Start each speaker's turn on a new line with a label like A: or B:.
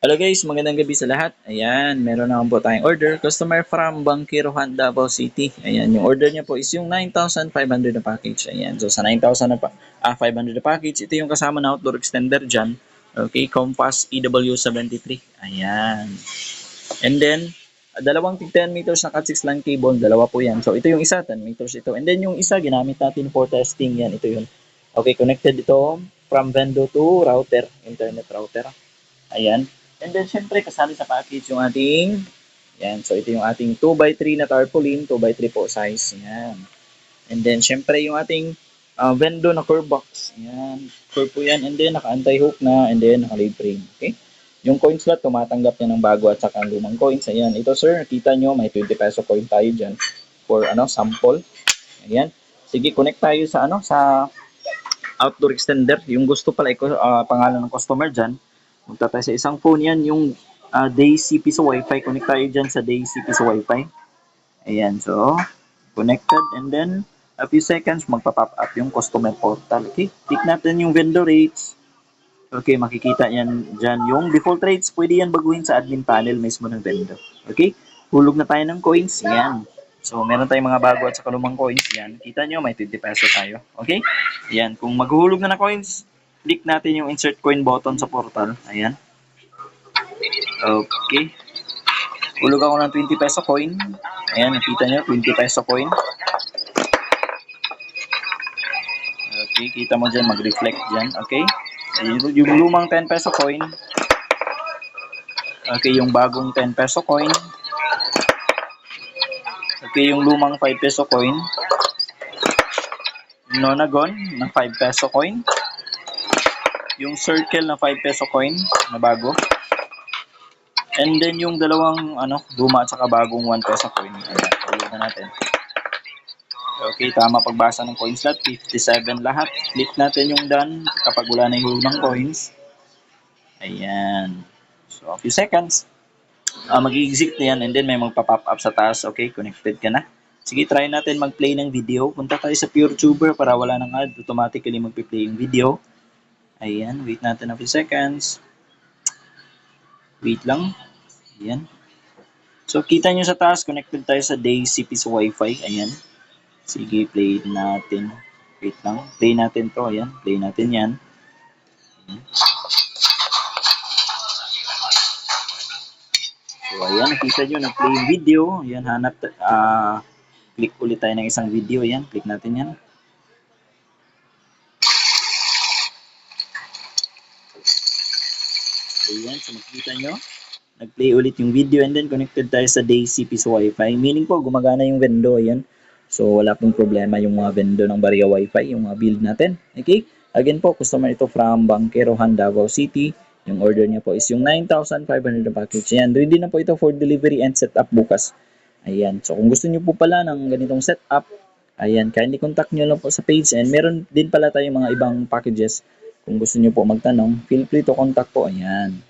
A: Hello guys, magandang gabi sa lahat. Ayan, meron na po tayong order. Customer from Bangkirohan, Davao City. Ayan, yung order niya po is yung 9,500 na package. Ayan, so sa 9,000 na 500 na package, ito yung kasama na outdoor extender dyan. Okay, Compass EW73. Ayan. And then, dalawang 10 meters na Cat6 LAN cable, dalawa po yan. So ito yung isa, 10 meters ito. And then yung isa, ginamit natin for testing yan. Ito yun. Okay, connected ito from Vendo to router, internet router. Ayan. And then, syempre, kasali sa package yung ating, yan. So, ito yung ating 2x3 na tarpaulin, 2x3 po size. Yan. And then, syempre, yung ating Vendo na curve box. Yan. Curve po yan. And then, naka-anti-hook na. And then, naka-lay frame. Okay? Yung coin slot, tumatanggap niya ng bago at saka ang lumang coins. Ayan. Ito, sir, kita nyo, may 20 peso coin tayo dyan for, sample. Ayan. Sige, connect tayo sa, sa outdoor extender. Yung gusto pala, pangalan ng customer dyan. Punta tayo sa isang phone yan, yung DayCP sa Wi-Fi. Connect tayo dyan sa DayCP sa Wi-Fi. Ayan, so, connected. And then, a few seconds, magpa-pop up yung customer portal. Okay, click natin yung vendor rates. Okay, makikita yan dyan. Yung default rates, pwede yan baguhin sa admin panel mismo ng vendor. Okay, hulog na tayo ng coins. Yan. So, meron tayong mga bago at sa kalumang coins. Yan. Kita nyo, may 20 peso tayo. Okay? Yan. Kung maghuhulog na coins, click natin yung insert coin button sa portal. Ayan. Okay. Hulog ako ng 20 peso coin. Ayan, nakita nyo, 20 peso coin. Okay, kita mo dyan, mag-reflect dyan. Okay. Yung lumang 10 peso coin. Okay, yung bagong 10 peso coin. Okay, yung lumang 5 peso coin. Yung Nonagon na 5 peso coin. Yung circle na 5 peso coin na bago. And then yung dalawang luma at saka bagong 1 peso coin. Ayan, ulit na natin. Okay, tama pagbasa ng coin slot, 57 lahat. Click natin yung done kapag wala na yung ng coins. Ayan. So, a few seconds. Mag-exit na yan and then may magpa-pop up sa taas. Okay, connected ka na. Sige, try natin mag-play ng video. Punta tayo sa PureTuber para wala nang ad. Automatically mag-play yung video. Ayan, wait natin a few seconds. Wait lang. Ayan. So, kita nyo sa taas, connected tayo sa DayCP sa Wi-Fi. Ayan. Sige, play natin. Wait lang. Play natin to. Ayan. Play natin yan. Ayan. So, ayan. Nakita nyo, nag-play yung video. Ayan, hanap. Click ulit tayo ng isang video. Ayan. Click natin yan. Ayan. So, makikita nyo. Nag-play ulit yung video and then connected tayo sa DayCP sa Wi-Fi. Meaning po, gumagana yung Vendo. Ayan. So, wala pong problema yung mga Vendo ng Barya Wi-Fi, yung mga build natin. Okay? Again po, customer ito from Bangkirohan, Davao City. Yung order niya po is yung 9,500 na package. Ayan, ready na po ito for delivery and setup bukas. Ayan. So, kung gusto niyo po pala ng ganitong setup, ayan, kindly contact nyo lang po sa page. And meron din pala tayong mga ibang packages. Kung gusto niyo po magtanong, feel free to contact po. Ayan.